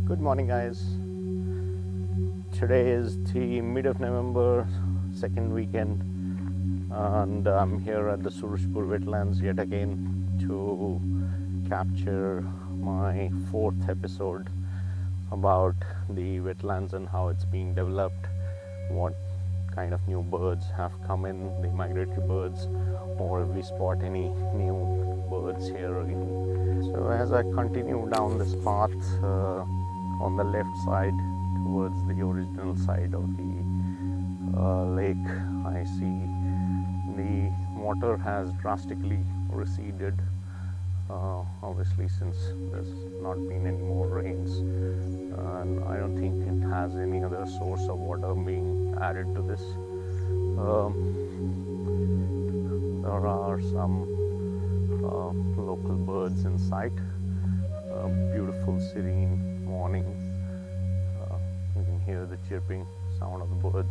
Good morning, guys. Today is the mid of November, second weekend, and I'm here at the Surajpur Wetlands yet again to capture my fourth episode about the wetlands and how it's being developed, what kind of new birds have come in, the migratory birds, or if we spot any new birds here again. So as I continue down this path, on the left side towards the original side of the lake, I see the water has drastically receded, obviously since there's not been any more rains, and I don't think it has any other source of water being added to this. There are some local birds in sight. Beautiful serene morning. You can hear the chirping sound of the birds,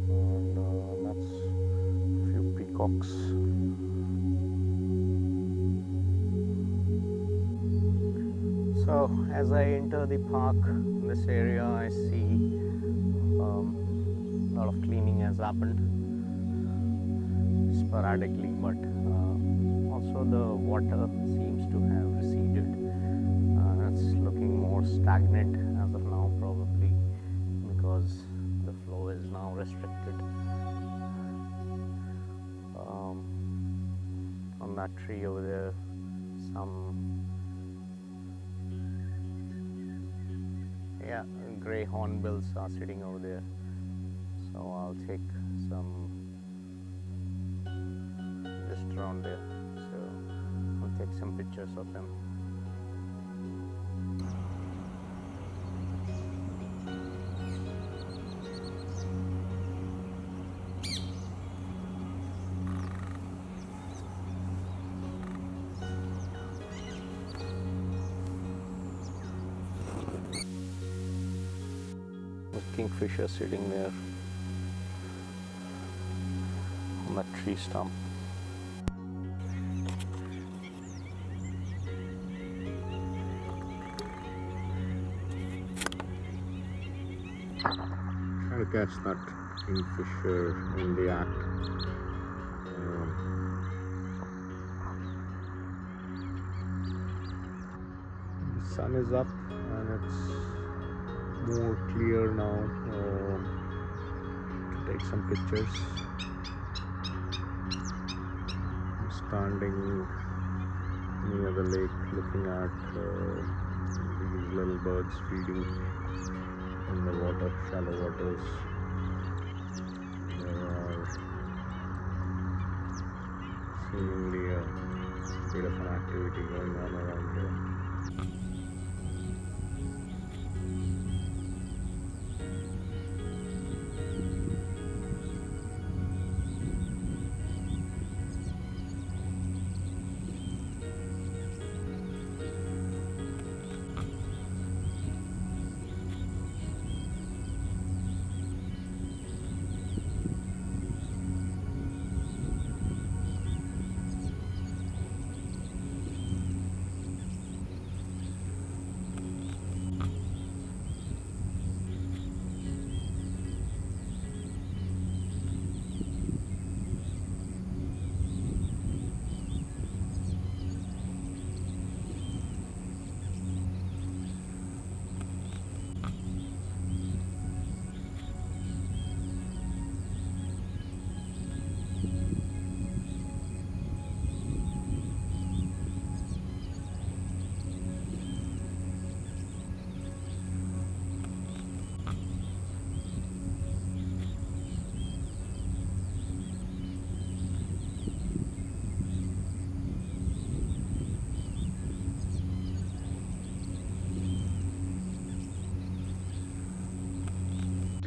and that's a few peacocks. So as I enter the park, in this area, I see a lot of cleaning has happened sporadically, but also the water seems to have receded. It's looking more stagnant as of now, probably because the flow is now restricted. On that tree over there, some grey hornbills are sitting over there, so I'll take some just around there, so I'll take some pictures of them. Kingfisher sitting there on that tree stump. Trying to catch that kingfisher in the act. The sun is up and it's more clear now to take some pictures. I'm standing near the lake looking at these little birds feeding in the water, shallow waters. There are seemingly a bit of an activity going on around here.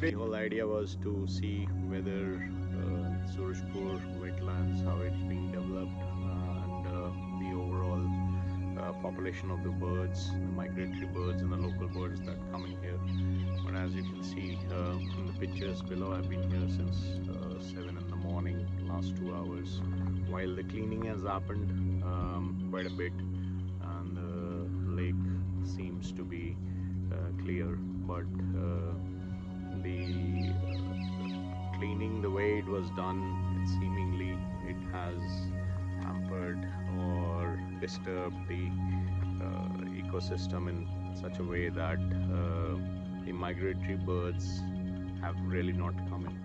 The whole idea was to see whether Surajpur Wetlands, how it's being developed, and the overall population of the birds, the migratory birds and the local birds that come in here. But as you can see in the pictures below, I've been here since 7 in the morning, last 2 hours, while the cleaning has happened quite a bit, and the lake seems to be clear, but the cleaning, the way it was done, seemingly it has hampered or disturbed the ecosystem in such a way that the migratory birds have really not come in.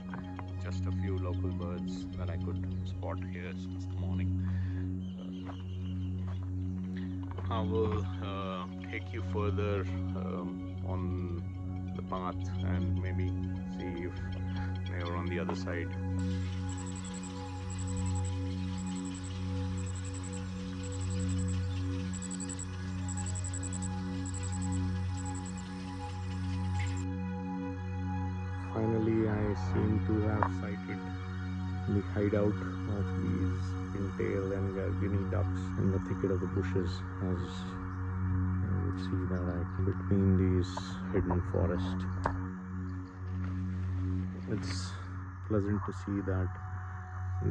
Just a few local birds that I could spot here since the morning. I will take you further on the path and maybe see if they are on the other side. Finally, I seem to have sighted the hideout of these pintail and Gargini ducks in the thicket of the bushes, as I would see that between these hidden forest. It's pleasant to see that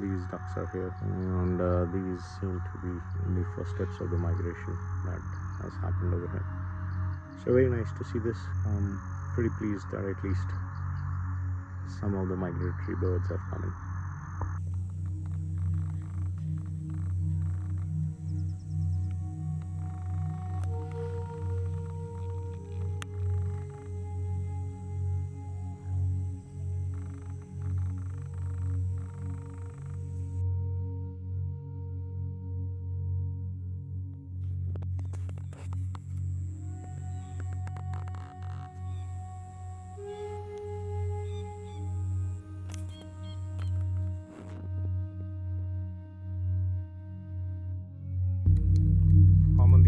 these ducks are here, and these seem to be the first steps of the migration that has happened over here. So very nice to see this. I'm pretty pleased that at least some of the migratory birds have come in.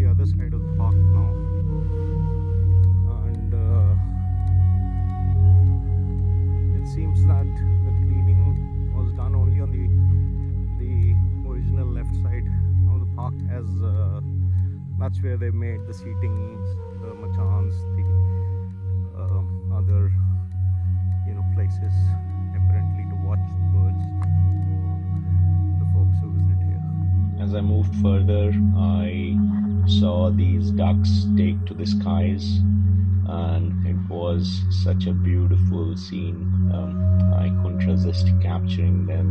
Other side of the park now, and it seems that the cleaning was done only on the original left side of the park, as that's where they made the seatings, the machans, the other places apparently to watch the birds for the folks who visit here. As I moved further, I saw these ducks take to the skies, and it was such a beautiful scene. I couldn't resist capturing them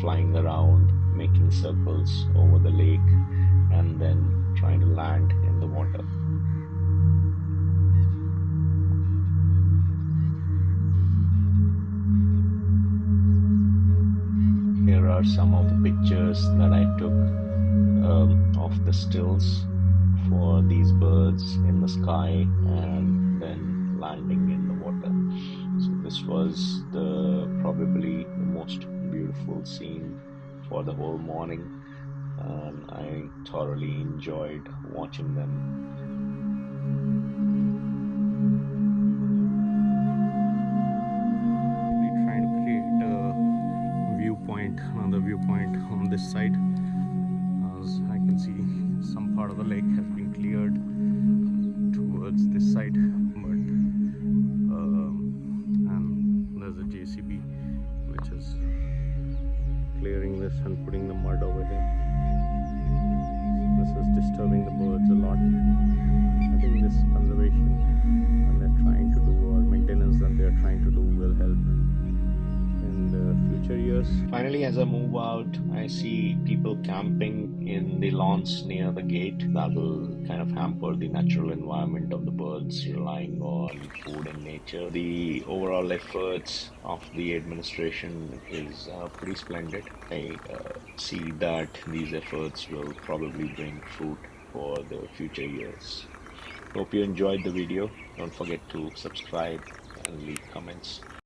flying around, making circles over the lake, and then trying to land in the water. Here are some of the pictures that I took of the stills for these birds in the sky and then landing in the water. So this was probably the most beautiful scene for the whole morning, and I thoroughly enjoyed watching them. We're trying to create a viewpoint, another viewpoint on this side. As I can see, some part of the lake has been cleared towards this side, but and there's a JCB which is clearing this and putting the mud over here. This is disturbing the birds a lot. I think this conservation and they're trying to do, or maintenance that they're trying to do, will help in the future years. Finally, as I move out, I see people camping in the lawns near the gate. That will kind of hamper the natural environment of the birds relying on food and nature. The overall efforts of the administration is pretty splendid. I see that these efforts will probably bring fruit for the future years. Hope you enjoyed the video. Don't forget to subscribe and leave comments.